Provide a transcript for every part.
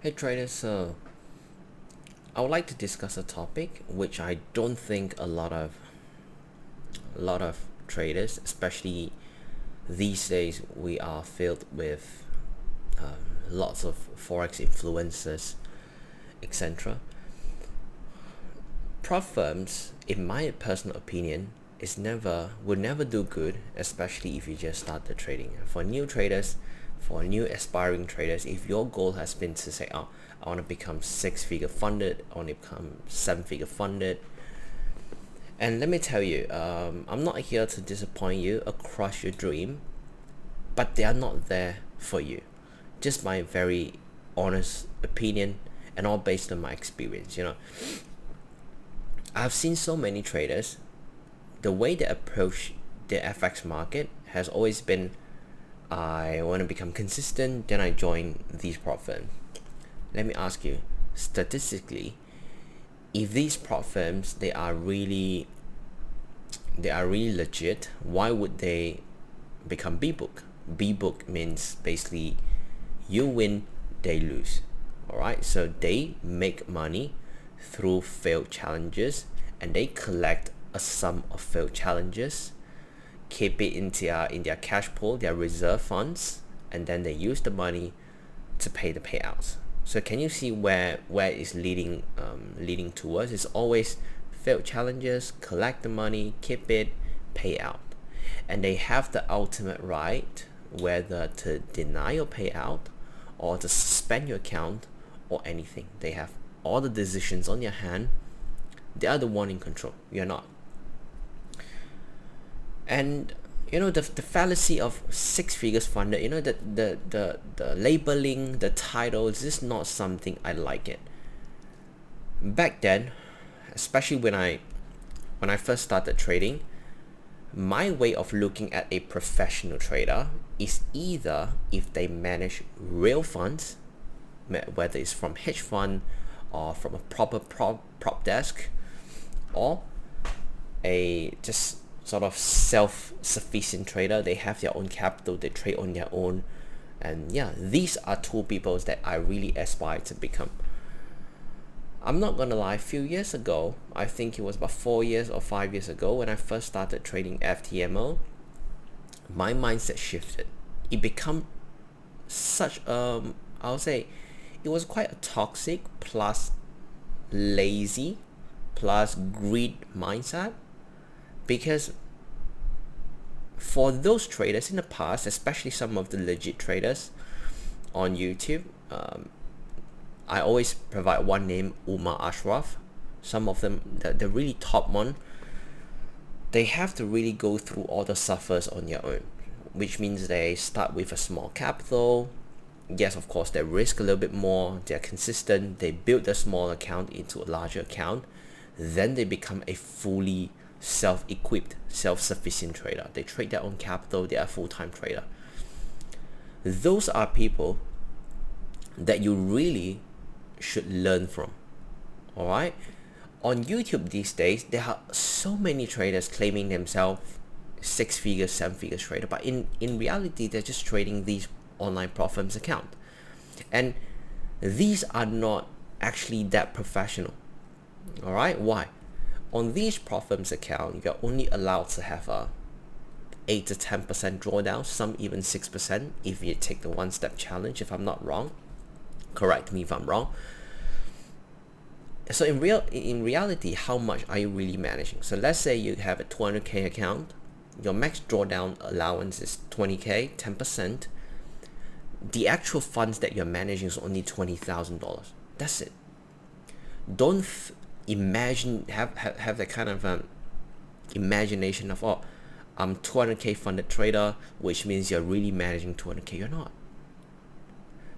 Hey traders, so I would like to discuss a topic which I don't think a lot of traders, especially these days, we are filled with lots of forex influencers, etc. Prop firms, in my personal opinion, will never do good, especially if you just start the trading. For new traders, for new aspiring traders, if your goal has been to say, oh, I want to become 6-figure funded, I want to become 7-figure funded, and let me tell you, I'm not here to disappoint you or crush your dream, but they are not there for you. Just my very honest opinion, and all based on my experience. I've seen so many traders, the way they approach the FX market has always been, I want to become consistent, then I join these prop firms. Let me ask you, statistically, if these prop firms they are really legit, why would they become B-book? B-book means basically you win, they lose. Alright, so they make money through failed challenges, and they collect a sum of failed challenges, keep it in their cash pool, their reserve funds, and then they use the money to pay the payouts. So can you see where it's leading towards? It's always failed challenges, collect the money, keep it, pay out. And they have the ultimate right whether to deny your payout or to suspend your account or anything. They have all the decisions on their hand. They are the one in control. You're not. And the fallacy of 6 figures funded, the labeling, the title is just not something I like it. Back then, especially when I first started trading, my way of looking at a professional trader is either if they manage real funds, whether it's from hedge fund or from a proper prop desk, or a just sort of self-sufficient trader. They have their own capital, they trade on their own, and yeah, these are two people that I really aspire to become. I'm not gonna lie, a few years ago, I think it was about 4 years or 5 years ago, when I first started trading FTMO, my mindset shifted. It become such I'll say it was quite a toxic plus lazy plus greed mindset, because for those traders in the past, especially some of the legit traders on YouTube, I always provide one name, Umar Ashraf. Some of them, the really top one, they have to really go through all the suffers on their own, which means they start with a small capital. Yes, of course, they risk a little bit more, they're consistent, they build a small account into a larger account, then they become a fully self-equipped, self-sufficient trader. They trade their own capital, they are a full-time trader. Those are people that you really should learn from. Alright? On YouTube these days, there are so many traders claiming themselves 6 figures, 7 figures trader, but in reality, they're just trading these online prop firms account. And these are not actually that professional. Alright? Why? On these prop firms account, you're only allowed to have a 8 to 10% drawdown, some even 6% if you take the one-step challenge, if I'm not wrong. Correct me if I'm wrong. So in reality, how much are you really managing? So let's say you have a 200k account, your max drawdown allowance is 20k, 10%. The actual funds that you're managing is only $20,000. That's it. Don't imagine, have that kind of imagination of, oh, I'm 200k funded trader, which means you're really managing 200k. You're not.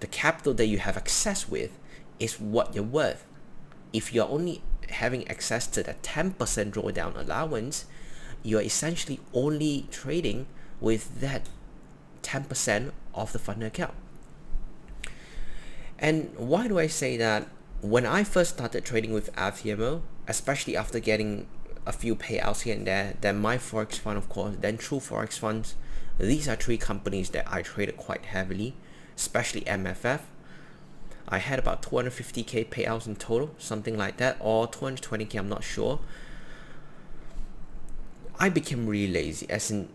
The capital that you have access with is what you're worth. If you're only having access to the 10% drawdown allowance, you're essentially only trading with that 10% of the funded account. And why do I say that? When I first started trading with FTMO, especially after getting a few payouts here and there, then my Forex fund, of course, then True Forex funds, these are three companies that I traded quite heavily, especially MFF. I had about 250k payouts in total, something like that, or 220k, I'm not sure. I became really lazy, as in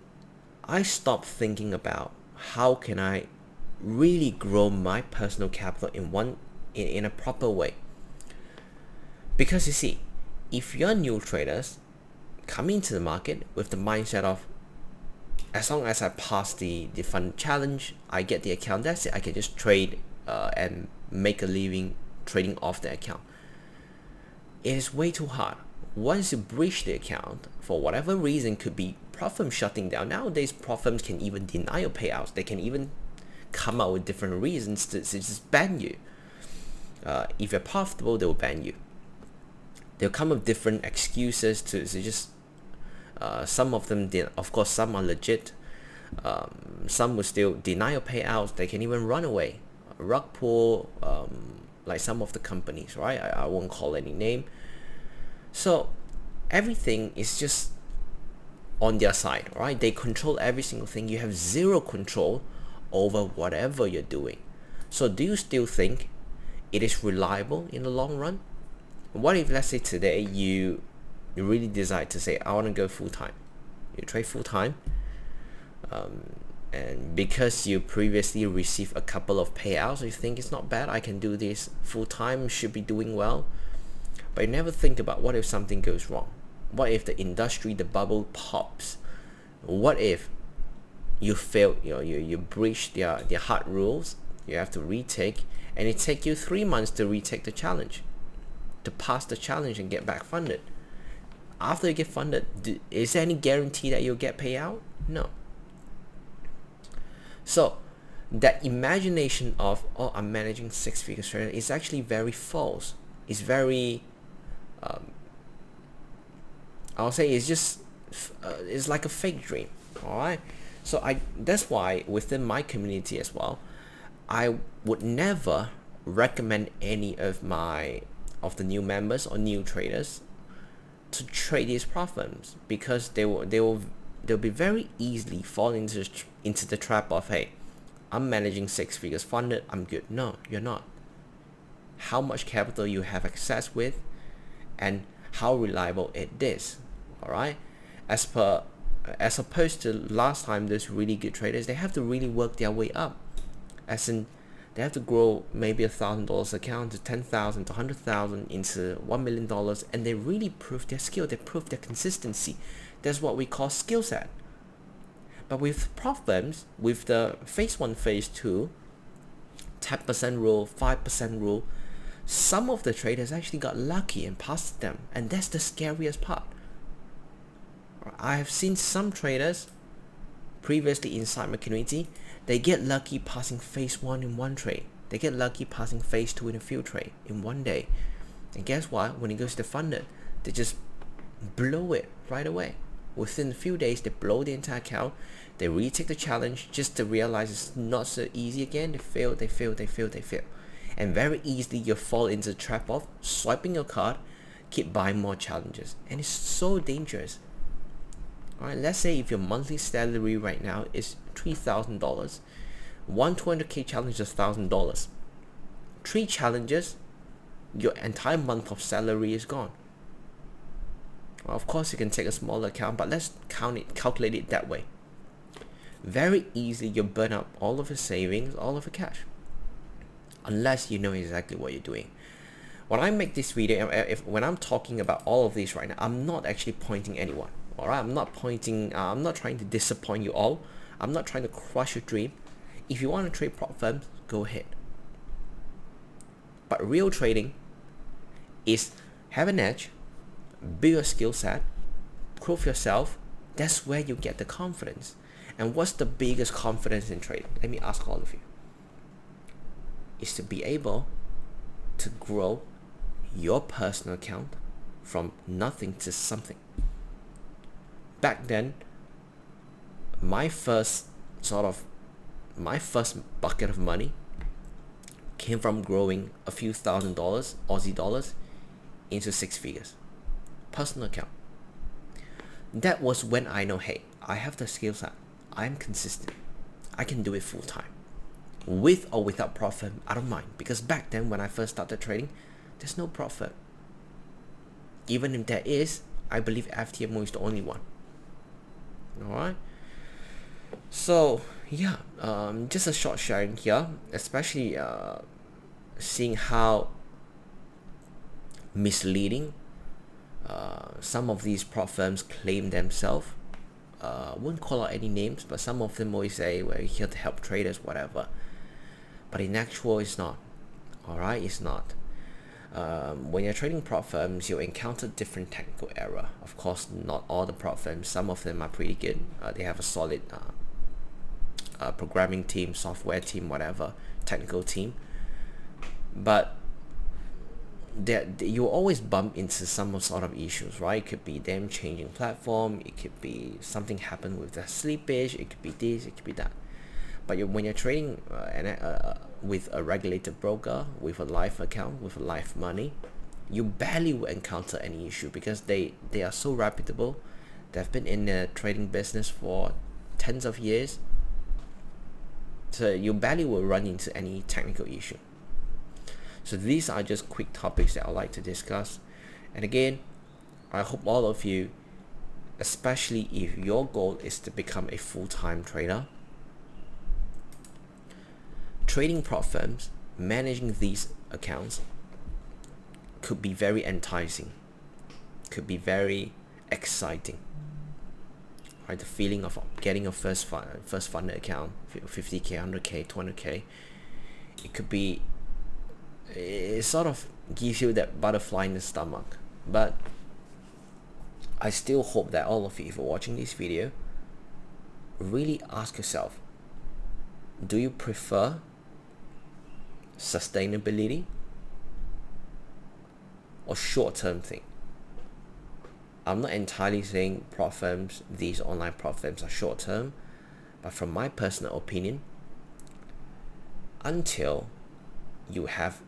I stopped thinking about how can I really grow my personal capital in a proper way. Because you see, if you're new traders coming into the market with the mindset of, as long as I pass the fund challenge, I get the account, that's it, I can just trade and make a living trading off the account. It is way too hard. Once you breach the account, for whatever reason, could be prop firm shutting down. Nowadays, prop firms can even deny your payouts. They can even come out with different reasons to just ban you. If you're profitable, they will ban you. They'll come with different excuses to just, some of them, of course, some are legit. Some will still deny your payouts. They can even run away. Rug pull, like some of the companies, right? I won't call any name. So everything is just on their side, right? They control every single thing. You have zero control over whatever you're doing. So do you still think it is reliable in the long run? What if, let's say today you really decide to say, I want to go full time. You trade full time, and because you previously received a couple of payouts, you think it's not bad, I can do this full time, should be doing well. But you never think about, what if something goes wrong? What if the industry, the bubble pops? What if you fail, you breach their hard rules, you have to retake, and it takes you 3 months to retake the challenge, to pass the challenge and get back funded. After you get funded, is there any guarantee that you'll get payout? No. So that imagination of, oh, I'm managing six-figure trader is actually very false. It's very, I'll say it's just, it's like a fake dream. All right. So that's why within my community as well, I would never recommend any of the new members or new traders to trade these prop firms, because they'll be very easily fall into the trap of, hey, I'm managing six figures funded, I'm good. No, you're not. How much capital you have access with, and how reliable it is. All right, as opposed to last time, those really good traders, they have to really work their way up, as in they have to grow maybe $1,000 account to 10,000 to 100,000 into $1 million, and they really prove their skill, they prove their consistency. That's what we call skill set. But with prop firms, with the phase 1, phase 2, 10% rule, 5% rule, some of the traders actually got lucky and passed them, and that's the scariest part. I have seen some traders previously inside my community, they get lucky passing phase 1 in one trade. They get lucky passing phase 2 in a few trade in one day. And guess what? When it goes to funded, they just blow it right away. Within a few days, they blow the entire account. They retake the challenge just to realize it's not so easy again. They fail. And very easily you fall into the trap of swiping your card, keep buying more challenges. And it's so dangerous. Alright, let's say if your monthly salary right now is $3,000, one 200k challenge is $1,000. 3 challenges, your entire month of salary is gone. Well, of course you can take a smaller account, but let's calculate it that way. Very easily you burn up all of your savings, all of your cash, unless you know exactly what you're doing. When I make this video, when I'm talking about all of these right now, I'm not actually pointing anyone. Alright, I'm not trying to disappoint you all. I'm not trying to crush your dream. If you want to trade prop firms, go ahead. But real trading is have an edge, build your skill set, prove yourself. That's where you get the confidence. And what's the biggest confidence in trading? Let me ask all of you. Is to be able to grow your personal account from nothing to something. Back then, my first bucket of money came from growing a few $1,000 Aussie dollars into 6 figures. Personal account. That was when I know, hey, I have the skill set. I'm consistent. I can do it full time. with or without profit, I don't mind, because back then when I first started trading, there's no profit. Even if there is, I believe FTMO is the only one. All right. So yeah, just a short sharing here, especially seeing how misleading some of these prop firms claim themselves. Won't call out any names, but some of them always say we're here to help traders, whatever. But in actual, it's not. All right, it's not. When you're trading prop firms, you'll encounter different technical error. Of course, not all the prop firms. Some of them are pretty good. They have a solid programming team, software team, whatever, technical team. But you always bump into some sort of issues, right? It could be them changing platform. It could be something happened with the slippage. It could be this. It could be that. But when you're trading with a regulated broker, with a live account, with a live money, you barely will encounter any issue, because they are so reputable. They've been in the trading business for tens of years. So you barely will run into any technical issue. So these are just quick topics that I'd like to discuss. And again, I hope all of you, especially if your goal is to become a full-time trader, trading prop firms, managing these accounts could be very enticing, could be very exciting. Right, the feeling of getting your first funded account, 50k, 100k, 200k, it sort of gives you that butterfly in the stomach. But I still hope that all of you, if you're watching this video, really ask yourself, do you prefer sustainability or short-term thing? I'm not entirely saying prop firms, these online prop firms are short-term, but from my personal opinion, until you have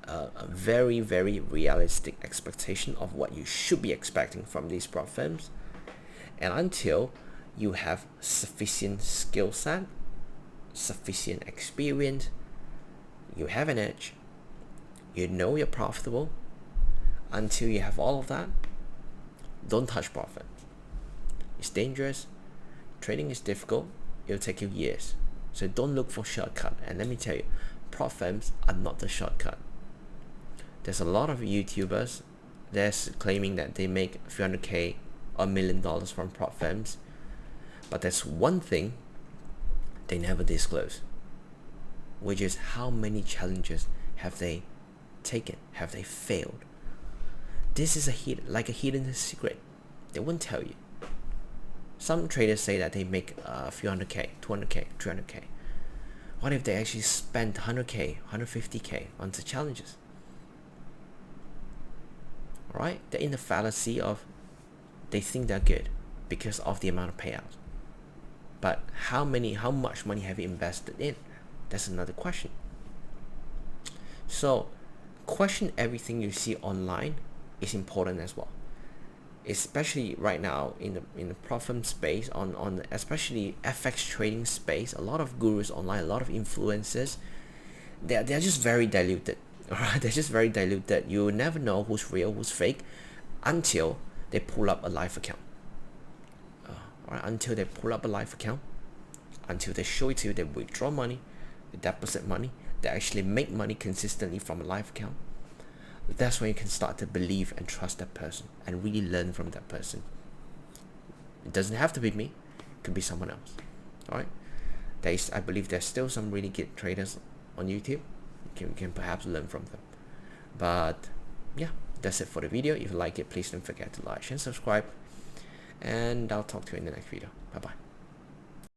a very, very realistic expectation of what you should be expecting from these prop firms, and until you have sufficient skill set, sufficient experience, you have an edge, you know you're profitable, until you have all of that, don't touch prop firms. It's dangerous. Trading is difficult. It'll take you years. So don't look for shortcut. And let me tell you, prop firms are not the shortcut. There's a lot of YouTubers that's claiming that they make a few hundred K or $1 million from prop firms, but there's one thing they never disclose, which is how many challenges have they taken, have they failed. This is like a hidden secret. They won't tell you. Some traders say that they make a few hundred K, 200K, 300K. What if they actually spent 100K, 150K on the challenges? Alright, they're in the fallacy of they think they're good because of the amount of payouts. But how much money have you invested in? That's another question. So question everything you see online is important as well, especially right now in the prop firm space, on especially FX trading space. A lot of gurus online, a lot of influencers, they're just very diluted. All right, they're just very diluted. You will never know who's real, who's fake, until they pull up a live account. All right, until they pull up a live account, until they show it to you, they withdraw money, they deposit money, they actually make money consistently from a live account. That's when you can start to believe and trust that person and really learn from that person. It doesn't have to be me, it could be someone else. All right, I believe there's still some really good traders on YouTube. You can perhaps learn from them. But yeah, that's it for the video. If you like it, please don't forget to like and subscribe, and I'll talk to you in the next video. Bye bye.